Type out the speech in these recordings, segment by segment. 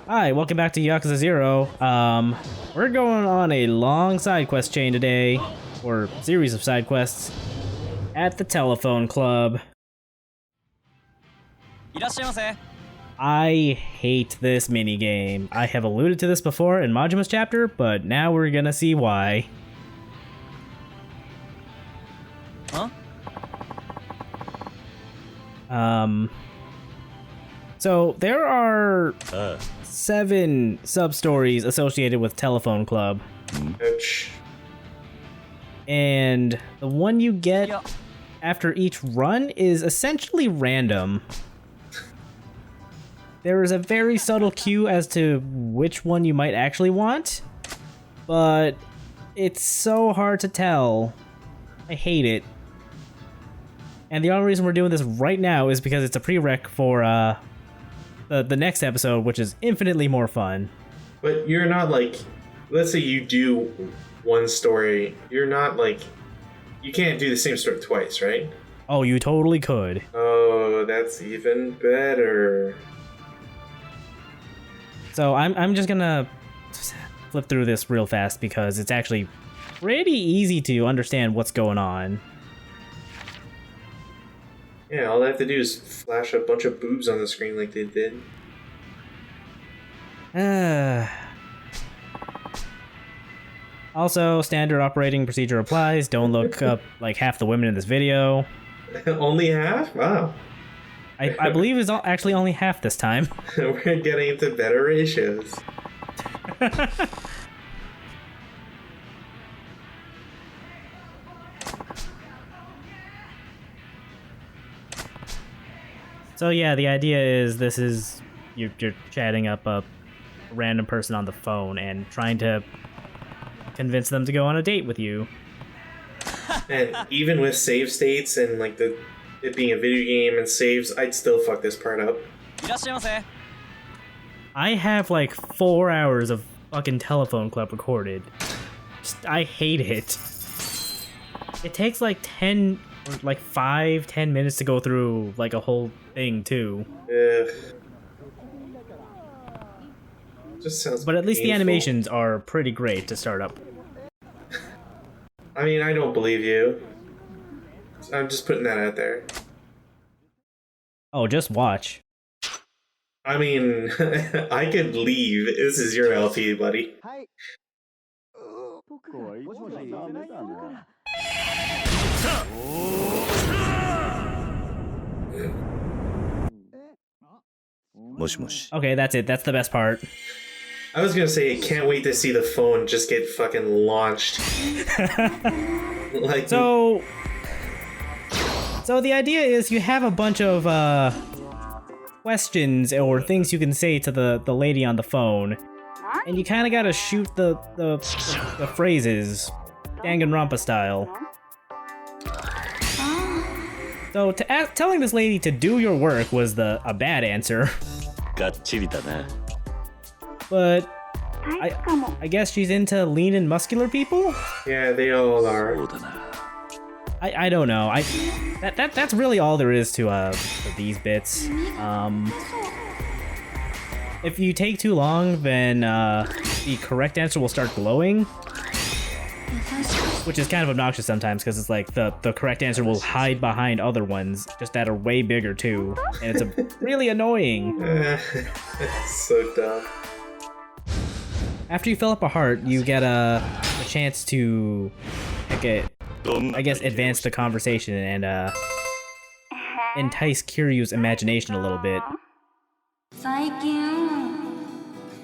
Hi, welcome back to Yakuza 0. We're going on a long side quest chain today, or series of side quests, at the telephone club. I hate this minigame. I have alluded to this before in Majima's chapter, but now we're gonna see why. Huh? So there are 7 sub-stories associated with Telephone Club. Ouch. And the one you get after each run is essentially random. There is a very subtle cue as to which one you might actually want, but it's so hard to tell. I hate it. And the only reason we're doing this right now is because it's a prereq for the next episode, which is infinitely more fun. But you're not like, let's say you do one story, you're not like, you can't do the same story twice, right? Oh, you totally could. Oh, that's even better. So I'm just gonna flip through this real fast because it's actually pretty easy to understand what's going on. Yeah, all I have to do is flash a bunch of boobs on the screen like they did. Also, standard operating procedure applies. Don't look up like half the women in this video. Only half? Wow. I believe it's actually only half this time. We're getting into better ratios. So yeah, the idea is this is you're chatting up a random person on the phone and trying to convince them to go on a date with you. And even with save states and like it being a video game and saves, I'd still fuck this part up. I have like 4 hours of fucking Telephone Club recorded. I hate it. It takes like 10 minutes to go through like a whole thing too. Ugh. Just sounds But at least the painful. animations are pretty great to start up. I mean, I don't believe you. I'm just putting that out there. Oh, just watch. I mean, I could leave. This is your LP, buddy. Okay, that's it. That's the best part. I was gonna say, I can't wait to see the phone just get fucking launched. Like, So the idea is you have a bunch of questions or things you can say to the lady on the phone, and you kind of gotta shoot the phrases, Danganronpa style. So telling this lady to do your work was a bad answer. But I guess she's into lean and muscular people? yeah, they all are. I don't know. That's really all there is to these bits. If you take too long, then the correct answer will start glowing, which is kind of obnoxious sometimes because it's like the correct answer will hide behind other ones, just that are way bigger too, and it's really annoying. It's so dumb. After you fill up a heart, you get a chance to I guess advance the conversation and entice Kiryu's imagination a little bit. 最近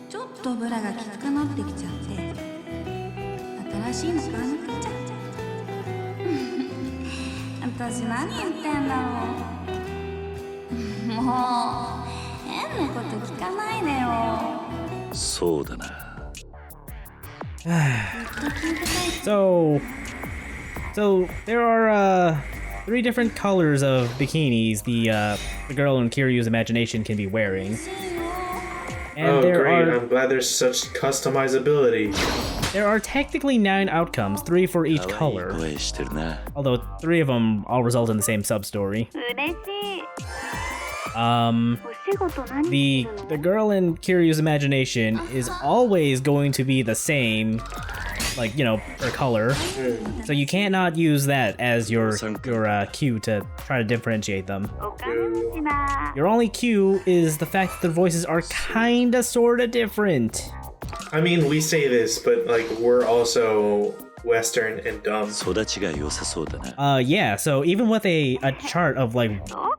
ちょっとブラがきつくなってきちゃって新しいの買わなくちゃ私何言ってんだろうもう変なこと聞かないでよそうだな So there are 3 different colors of bikinis the girl in Kiryu's imagination can be wearing. And Oh, there great. are I'm glad there's such customizability. there are technically 9 outcomes, 3 for each color. Although 3 of them all result in the same sub-story. 嬉しい Um, the girl in Kiryu's imagination is always going to be the same, like, you know, her color. So you cannot use that as your cue to try to differentiate them. Your only cue is the fact that their voices are kinda sorta different. I mean, we say this, but like we're also Western and dumb. 育ちが良さそうだな。 Yeah, so even with a chart of like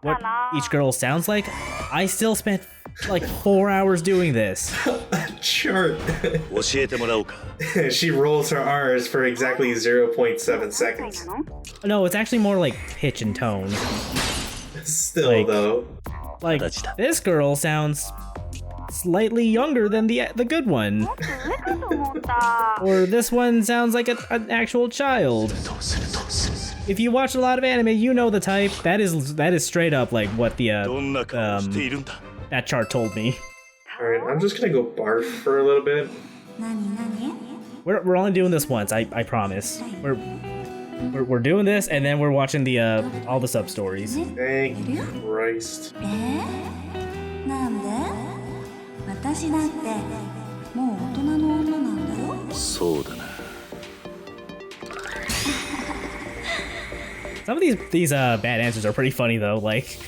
what each girl sounds like, I still spent like 4 hours doing this. Chart. 教えてもらおうか。 She rolls her R's for exactly 0.7 seconds. No, it's actually more like pitch and tone. Still, Like- though. Like, this girl sounds slightly younger than the good one. Or this one sounds like an actual child. If you watch a lot of anime, you know the type. That is straight up like what the どんな顔しているんだ。 that chart told me. Alright, I'm just gonna go barf for a little bit. 何何 We're only doing this once, I promise. We're doing this, and then we're watching the all the sub stories. Thank Christ. なんで私だってもう大人の女なんだよ。そうだな。 Some of these bad answers are pretty funny though. Like,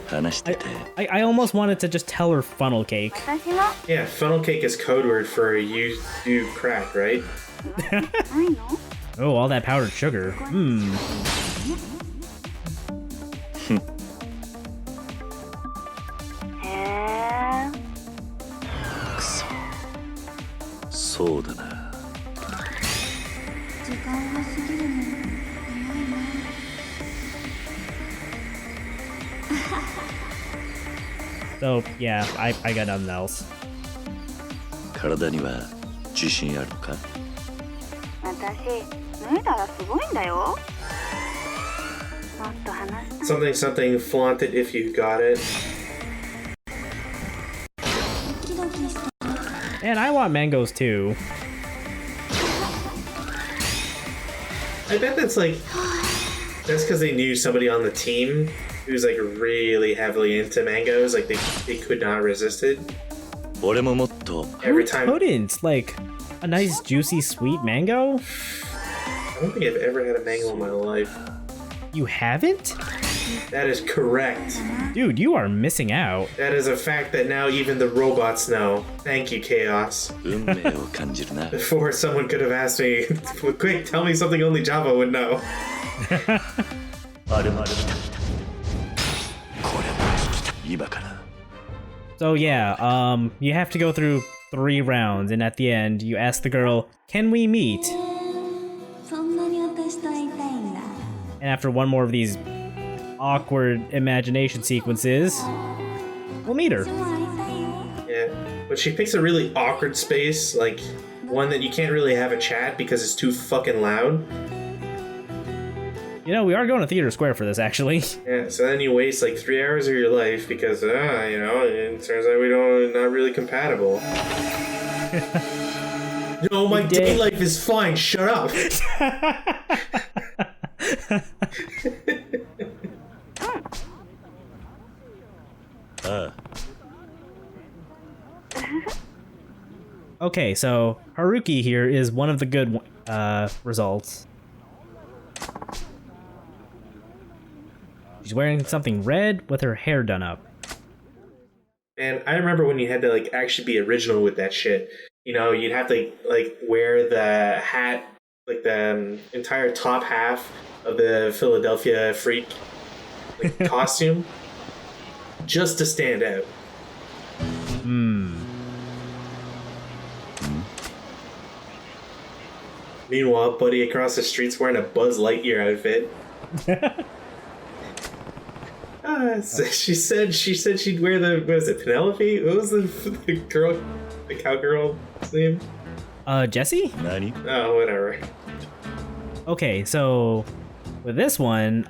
話してて。 I almost wanted to just tell her funnel cake. 私は Yeah, funnel cake is code word for you do crack, right? ないの Oh, all that powdered sugar. Hmm. へえ。くそ。そうだな。 時間が過ぎるの早いな。 So yeah, I got nothing else. 体には自信あるのか。 私脱いだらすごいんだよ。もっと話したい。 Something, flaunt it if you got it. ドキドキしてる。 And I want mangoes too. I bet that's because they knew somebody on the team who's like really heavily into mangoes, like they could not resist it. 俺ももっと Every Who time. couldn't? Like, a nice juicy sweet mango? I don't think I've ever had a mango in my life. You haven't? That is correct. Dude, you are missing out. That is a fact that now even the robots know. Thank you, Chaos. 運命を感じるな。 Before someone could have asked me, quick, tell me something only Java would know. まるまる来た。これも聞きた。今から。 So yeah, you have to go through 3 rounds, and at the end, you ask the girl, "Can we meet?" そんなに私と会いたいんだ。 And after one more of these awkward imagination sequences, we'll meet her. 私も会いたいよ。 Yeah, but she picks a really awkward space, like one that you can't really have a chat because it's too fucking loud. You know, we are going to Theater Square for this, actually. Yeah, so then you waste like 3 hours of your life because, it turns out not really compatible. No, my did. day life is fine. Shut up. Okay, so Haruki here is one of the good results. She's wearing something red with her hair done up. And I remember when you had to like actually be original with that shit. You know, you'd have to like wear the hat, like the entire top half of the Philadelphia Freak like, costume, just to stand out. Meanwhile, Buddy across the street's wearing a Buzz Lightyear outfit. So she said she'd wear the, what was it, Penelope? What was the girl, the cowgirl's name? Jessie? 何 Oh, whatever. Okay, so with this one,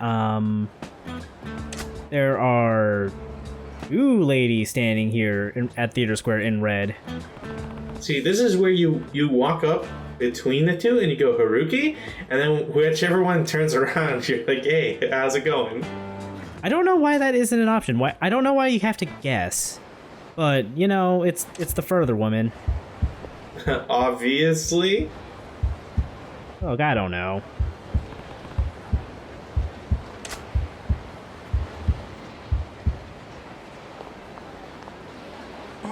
there are 2 ladies standing here at Theater Square in red. See, this is where you walk up between the two and you go Haruki, and then whichever one turns around, you're like, hey, how's it going? I don't know why that isn't an option. Why I don't know why you have to guess. But, you know, it's the further woman. Obviously. Look, I don't know.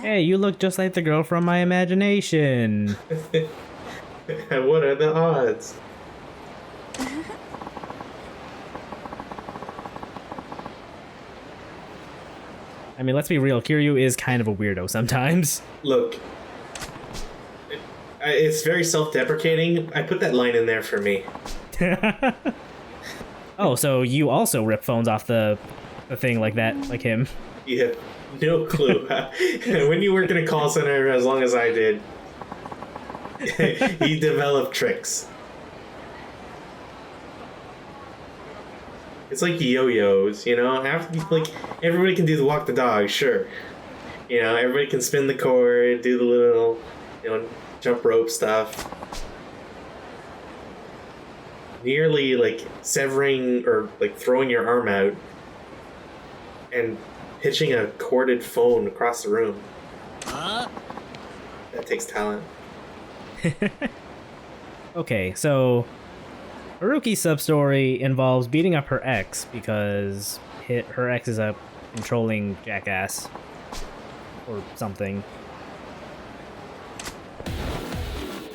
Hey, you look just like the girl from my imagination. What are the odds? I mean, let's be real, Kiryu is kind of a weirdo sometimes. Look, it's very self-deprecating. I put that line in there for me. Oh, so you also rip phones off the thing like that, like him. You have no clue. When you work in a call center as long as I did, you develop tricks. It's like yo-yos, you know? Like, everybody can do the walk the dog, sure. You know, everybody can spin the cord, do the little, you know, jump rope stuff. Nearly, like, severing or, like, throwing your arm out and pitching a corded phone across the room. That takes talent. Okay, so Haruki's sub-story involves beating up her ex because her ex is a controlling jackass or something.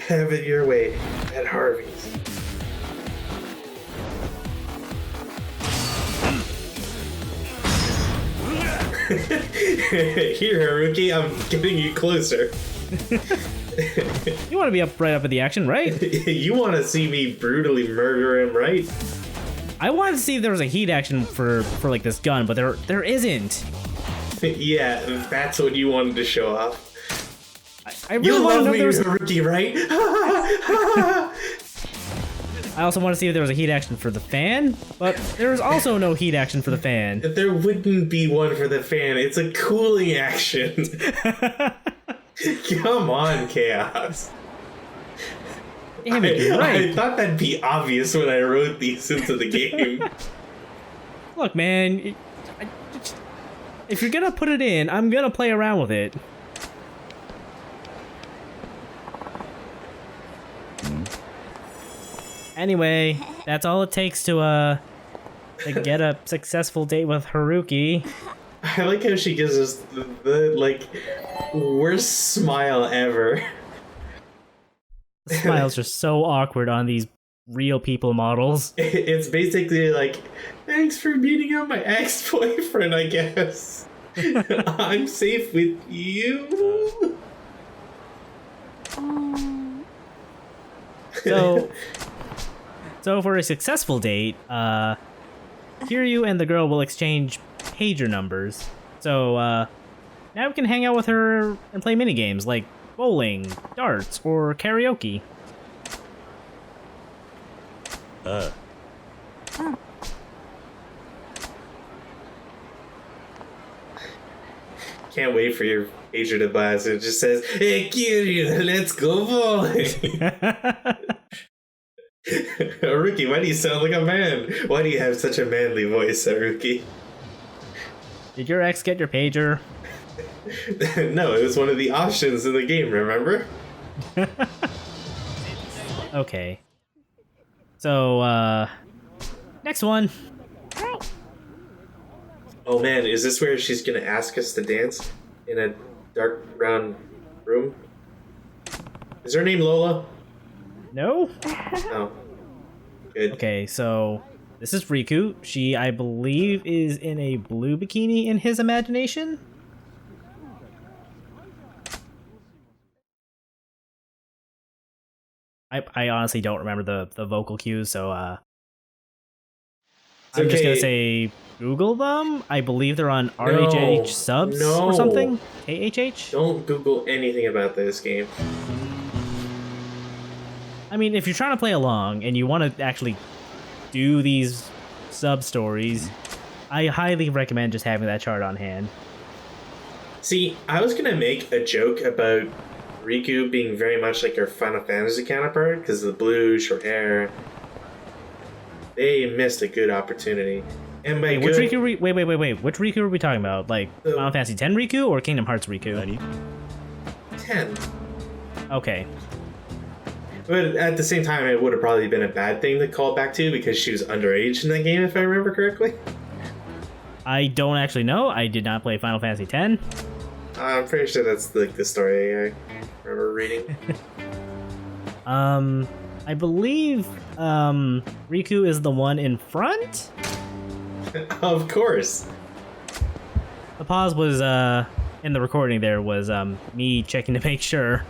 Have it your way at Harvey's. Here, Haruki, I'm getting you closer. You want to be right up in the action, right? You want to see me brutally murder him, right? I wanted to see if there was a heat action for like this gun, but there isn't. Yeah, that's what you wanted to show off. I really You want to love know me, if there was. Haruki, right? I also want to see if there was a heat action for the fan, but there is also no heat action for the fan. There wouldn't be one for the fan. It's a cooling action. Come on, Chaos. Damn it, you're right. I thought that'd be obvious when I wrote these into the game. Look, man, if you're gonna put it in, I'm gonna play around with it. Anyway, that's all it takes to get a successful date with Haruki. I like how she gives us the like worst smile ever. The smiles are so awkward on these real people models. It's basically like, thanks for beating up my ex-boyfriend, I guess. I'm safe with you. So for a successful date, Kiryu and the girl will exchange pager numbers. So now we can hang out with her and play minigames like bowling, darts, or karaoke. Can't wait for your pager to buzz. It just says, "Hey, Kiryu, let's go bowling." Haruki, why do you sound like a man? Why do you have such a manly voice, Haruki? Did your ex get your pager? No, it was one of the options in the game, remember? Okay. So, next one. Oh man, is this where she's gonna ask us to dance? In a dark brown room? Is her name Lola? No? Oh. Good. Okay, so this is Riku. She, I believe, is in a blue bikini in his imagination. I honestly don't remember the vocal cues, so I'm just gonna say Google them. I believe they're on RHH subs or something. KHH? Don't Google anything about this game. I mean, if you're trying to play along and you want to actually do these sub-stories, I highly recommend just having that chart on hand. See, I was gonna make a joke about Riku being very much like her Final Fantasy counterpart, because of the blue, short hair. They missed a good opportunity. And by Wait, which good, Riku? Wait. Which Riku are we talking about? Like Final Fantasy X Riku or Kingdom Hearts Riku? 10. Okay. But at the same time, it would have probably been a bad thing to call back to because she was underage in that game, if I remember correctly. I don't actually know. I did not play Final Fantasy X. I'm pretty sure that's like the story I remember reading. I believe Riku is the one in front. Of course. The pause was in the recording. There was me checking to make sure.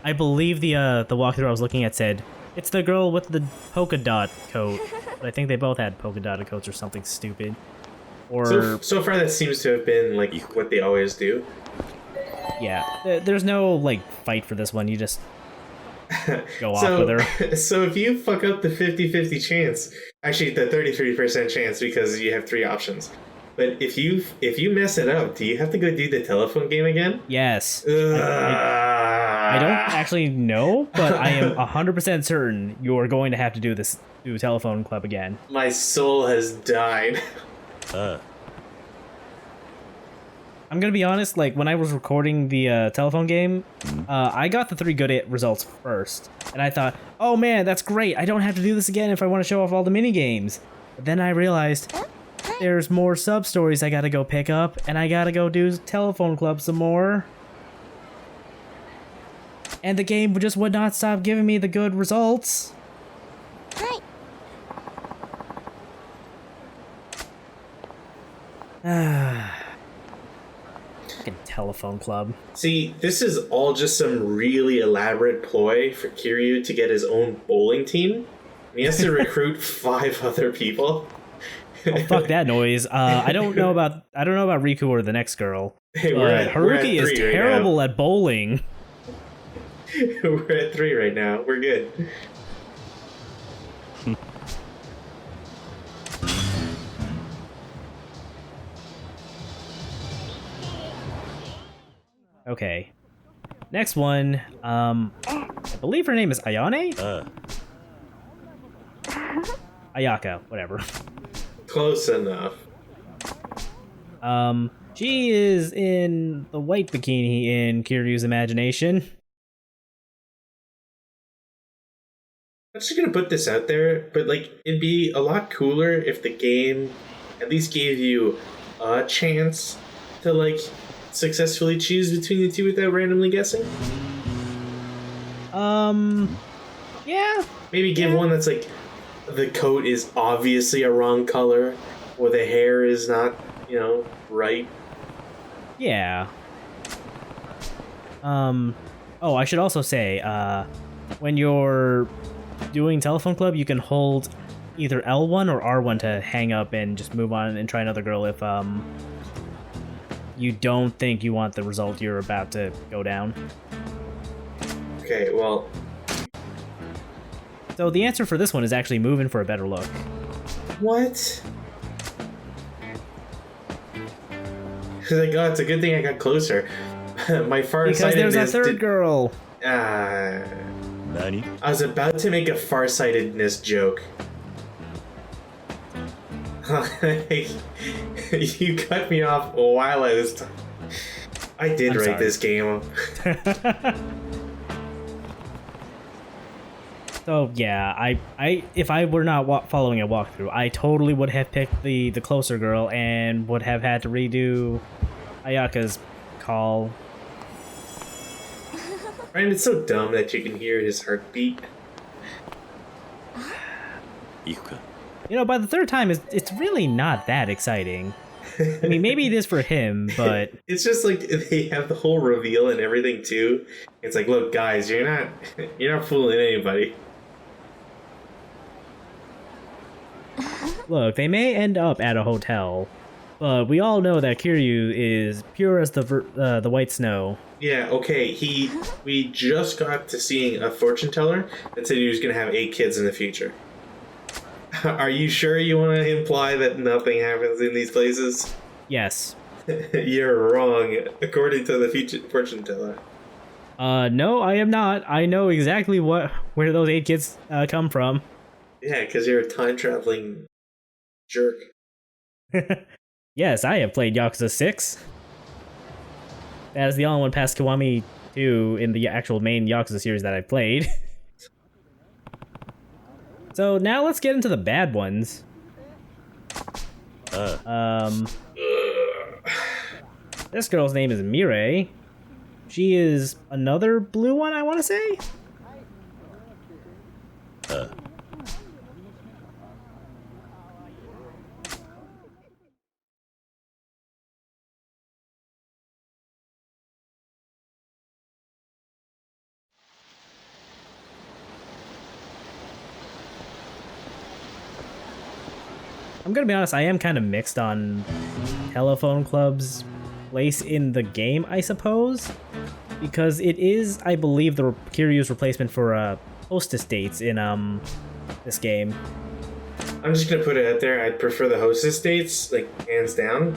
I believe the walkthrough I was looking at said it's the girl with the polka dot coat. But I think they both had polka dotted coats or something stupid. Or So far, that seems to have been like what they always do. yeah, there's no like fight for this one. You just go off with her. So if you fuck up the 50-50 chance, actually the 33% chance because you have 3 options. But if you mess it up, do you have to go do the telephone game again? Yes. I don't actually know, but I am 100% certain you're going to have to do this telephone club again. My soul has died. I'm gonna be honest, like when I was recording the telephone game, I got the 3 good results first. And I thought, oh man, that's great. I don't have to do this again if I want to show off all the mini games. But then I realized there's more sub-stories I gotta go pick up, and I gotta go do telephone club some more. And the game just would not stop giving me the good results. Fucking telephone club. See, this is all just some really elaborate ploy for Kiryu to get his own bowling team. And he has to recruit 5 other people. Oh, fuck that noise. I don't know about Riku or the next girl. Hey, But we're at Haruki is 3 right terrible at bowling. We're at 3 right now. We're good. Okay. Next one. I believe her name is Ayane? Ayaka, whatever. Close enough. She is in the white bikini in Kiryu's imagination. I'm just gonna put this out there, but like it'd be a lot cooler if the game at least gave you a chance to like successfully choose between the 2 without randomly guessing. Yeah. Maybe give one that's like the coat is obviously a wrong color, or the hair is not, right. Yeah. Oh, I should also say, when you're doing telephone club, you can hold either L1 or R1 to hang up and just move on and try another girl if you don't think you want the result you're about to go down. Okay, well, So the answer for this one is actually moving for a better look. what? Like, oh, it's a good thing I got closer. My farsightedness. Because there's a third girl. I was about to make a farsightedness joke. You cut me off while I was. I did I'm write sorry. this game. So yeah, I if I were not following a walkthrough, I totally would have picked the closer girl and would have had to redo Ayaka's call. Ryan, it's so dumb that you can hear his heartbeat. By the 3rd time, it's really not that exciting. I mean, maybe it is for him, but It's just like they have the whole reveal and everything too. It's like, look, guys, you're not fooling anybody. look, they may end up at a hotel, but we all know that Kiryu is pure as the white snow. Yeah, okay, we just got to seeing a fortune teller that said he was gonna have 8 kids in the future. Are you sure you want to imply that nothing happens in these places? Yes. You're wrong, according to the future fortune teller. No, I am not. I know exactly where those 8 kids come from. Yeah, because you're a time-traveling jerk. Yes, I have played Yakuza 6. That is the only one past Kiwami 2 in the actual main Yakuza series that I've played. So now let's get into the bad ones. This girl's name is Mirai. She is another blue one, I want to say? I'm gonna be honest, I am kind of mixed on Telephone Club's place in the game, I suppose. Because it is, I believe, the Kiryu's replacement for hostess dates in this game. I'm just gonna put it out there. I'd prefer the hostess dates, like hands down.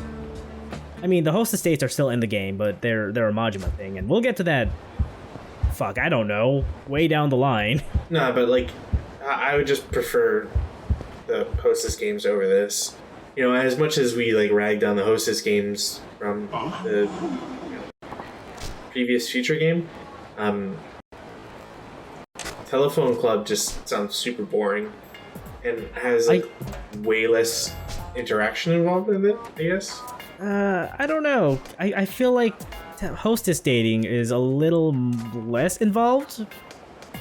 I mean, the hostess dates are still in the game, but they're a Majima thing, and we'll get to that. Fuck, I don't know, way down the line. No, but like, I would just prefer the hostess games over this. You know, as much as we like ragged on the hostess games from the previous Future game, Telephone Club just sounds super boring and has like way less interaction involved in it, I guess. I don't know. I feel like hostess dating is a little less involved,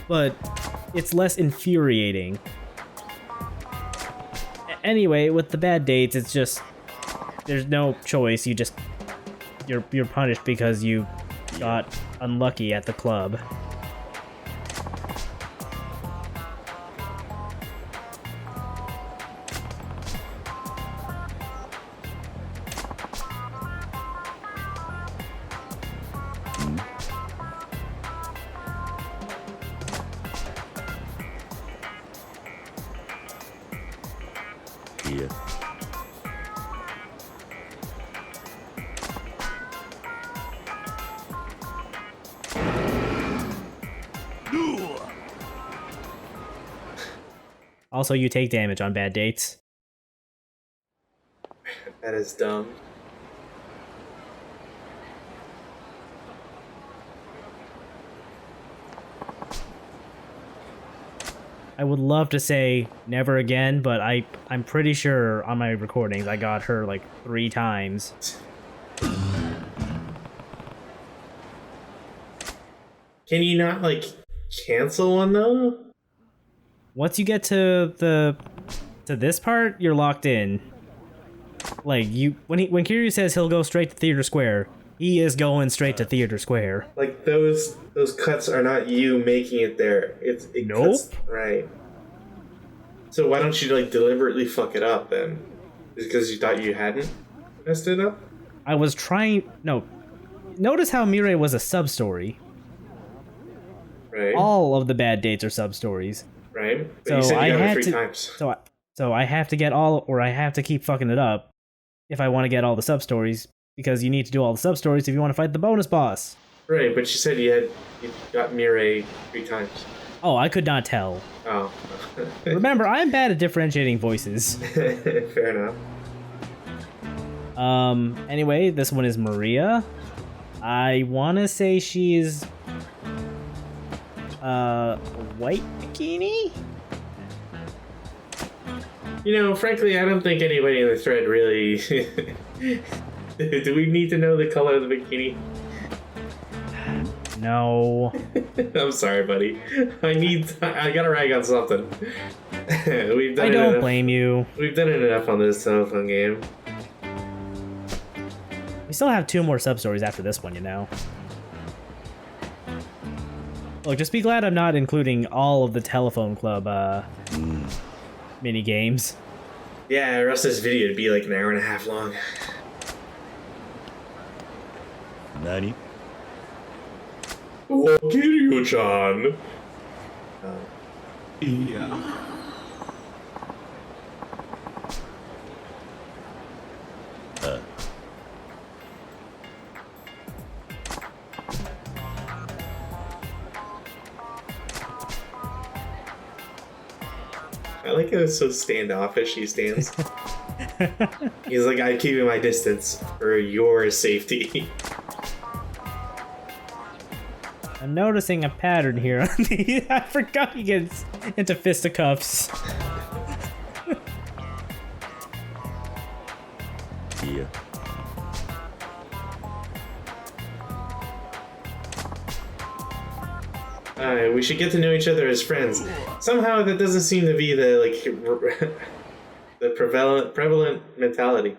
but it's less infuriating. Anyway, with the bad dates, it's just there's no choice. You're punished because you got unlucky at the club. Yeah. Also, you take damage on bad dates. That is dumb. I would love to say never again, but I'm pretty sure on my recordings I got her like 3 times. Can you not like cancel one though? Once you get to this part, you're locked in. Like when Kiryu says he'll go straight to Theater Square, he is going straight to Theater Square. Like those cuts are not you making it there. It Nope. cuts, right. So why don't you like deliberately fuck it up then? Is it because you thought you hadn't messed it up? I was trying. No. Notice how Mirai was a sub-story. Right. All of the bad dates are sub-stories. Right. But So you said I you got it had 3 to. times. So I have to get all, or I have to keep fucking it up, if I want to get all the sub-stories, because you need to do all the sub-stories if you want to fight the bonus boss. Right, but you said you got Mirai 3 times. Oh, I could not tell. Oh. Remember, I'm bad at differentiating voices. Fair enough. Anyway, this one is Maria. I want to say she's white bikini? You know, frankly, I don't think anybody in the thread really... Do we need to know the color of the bikini? No. I'm sorry, buddy. I gotta rag on something. We've done I it don't enough. blame you. We've done it enough on this telephone game. We still have 2 more sub-stories after this one, you know. Look, just be glad I'm not including all of the Telephone Club, mini games. Yeah, or else this video would be like an hour and a half long. Nani? Oh, Kiryu-chan! Yeah. I like how it's so standoffish he stands. He's like, I'm keeping my distance for your safety. I'm noticing a pattern here on the. I forgot he gets into fisticuffs. Yeah. We should get to know each other as friends. Somehow that doesn't seem to be the the prevalent mentality.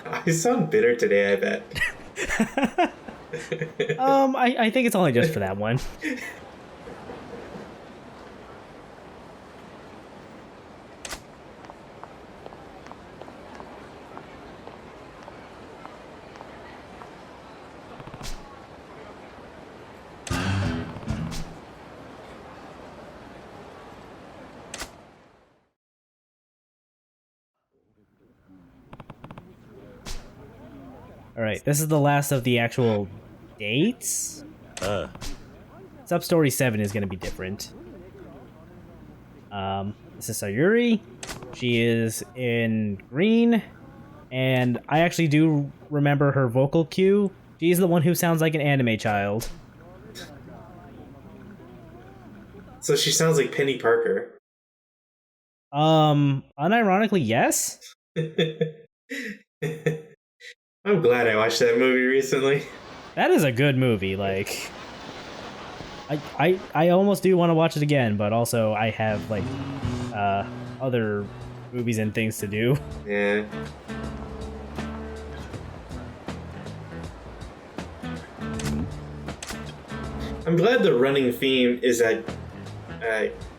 I sound bitter today, I bet. I think it's only just for that one. Alright, this is the last of the actual dates? Sub-story 7 is going to be different. This is Sayuri. She is in green. And I actually do remember her vocal cue. She's the one who sounds like an anime child. So she sounds like Penny Parker. Unironically, yes? I'm glad I watched that movie recently. That is a good movie, like... I almost do want to watch it again, but also I have, like, other movies and things to do. Yeah. I'm glad the running theme is that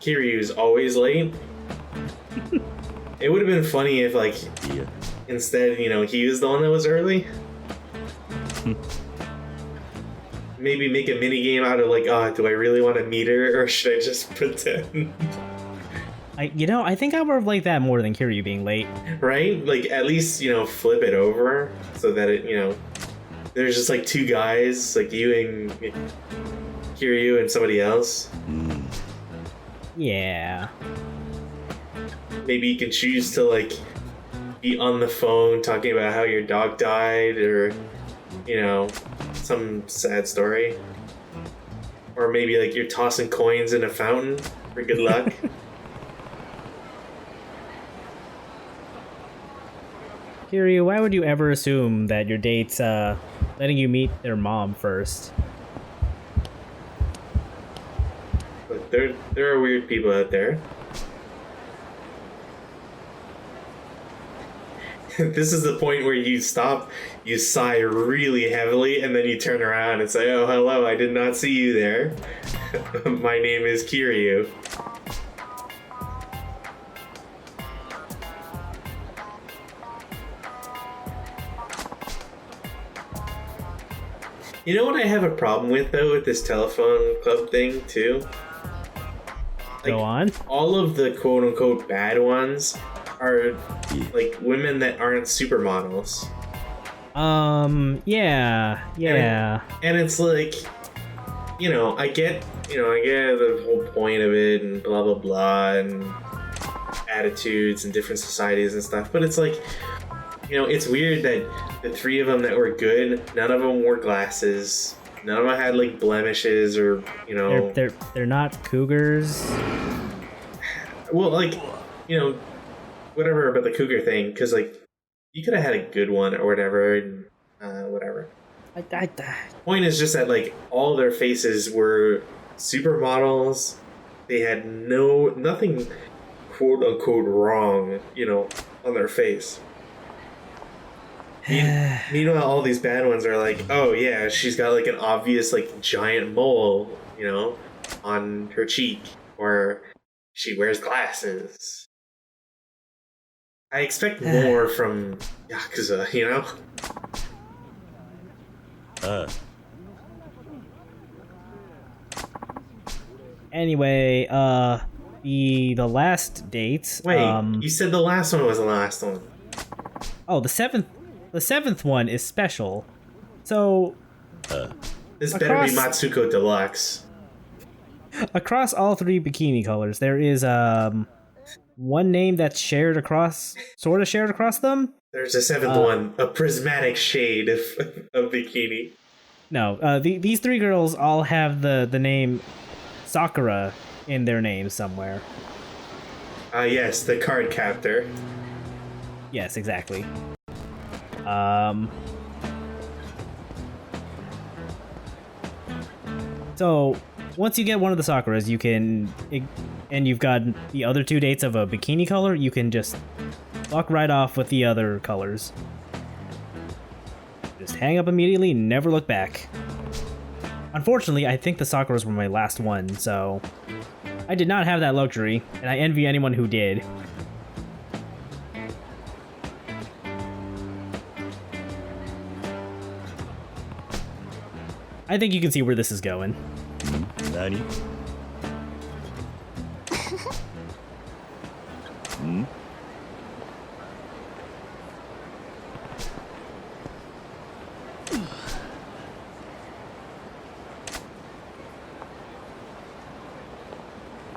Kiryu's always late. It would have been funny if, like, instead, you know, he was the one that was early. Maybe make a minigame out of, like, do I really want to meet her, or should I just pretend? I think I would have liked that more than Kiryu being late. Right? Like, at least, you know, flip it over so that it, you know, there's just, like, two guys, like you and Kiryu and somebody else. Yeah. Maybe you can choose to, like, be on the phone talking about how your dog died, or, you know, some sad story. Or maybe, like, you're tossing coins in a fountain for good luck. Kiryu, why would you ever assume that your date's letting you meet their mom first? But there are weird people out there. This is the point where you stop, you sigh really heavily, and then you turn around and say, "Oh, hello, I did not see you there. My name is Kiryu." You know what I have a problem with, though, with this telephone club thing, too? Like, Go on. all of the quote-unquote bad ones are, like, women that aren't supermodels. Yeah. And it's like, you know, I get the whole point of it and blah, blah, blah, and attitudes and different societies and stuff, but it's like, you know, it's weird that the three of them that were good, none of them wore glasses, none of them had, like, blemishes, or, you know... They're not cougars. Well, like, you know, whatever about the cougar thing, because, like, you could have had a good one or whatever, and whatever. Point is just that, like, all their faces were supermodels. They had nothing quote unquote wrong, you know, on their face. Meanwhile, all these bad ones are like, oh yeah, she's got, like, an obvious, like, giant mole, you know, on her cheek, or she wears glasses. I expect more from Yakuza, you know? Anyway, the last dates. Wait, you said the last one was the last one. Oh, the seventh one is special. So This better be Matsuko Deluxe. across all three bikini colors, there is one name that's shared across them. There's a seventh one, a prismatic shade of bikini. No, these three girls all have the name Sakura in their names somewhere. Yes, the card captor. Yes, exactly. So, once you get one of the Sakuras, you can, and you've got the other two dates of a bikini color, you can just fuck right off with the other colors. Just hang up immediately, never look back. Unfortunately, I think the Sakuras were my last one, so I did not have that luxury, and I envy anyone who did. I think you can see where this is going. Nani? Hmm?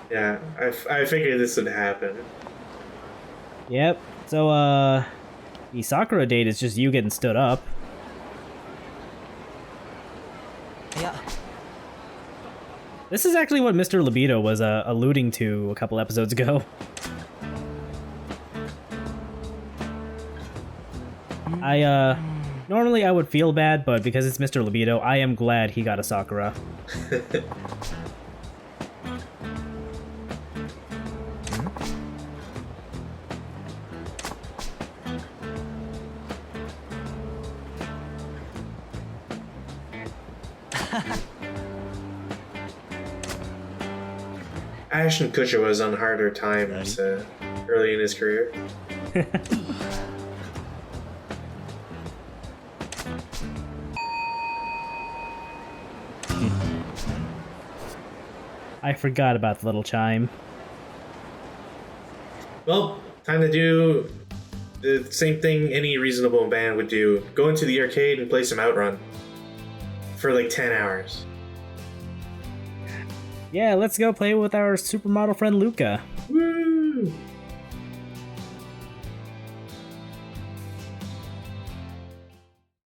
Yeah, I figured this would happen. Yep, so, the Sakura date is just you getting stood up. Yeah. This is actually what Mr. Libido was alluding to a couple episodes ago. Normally I would feel bad, but because it's Mr. Libido, I am glad he got a Sakura. Ashton Kutcher was on harder times early in his career. I forgot about the little chime. Well, time to do the same thing any reasonable band would do. Go into the arcade and play some Outrun. For like 10 hours. Yeah, let's go play with our supermodel friend Luca. Woo!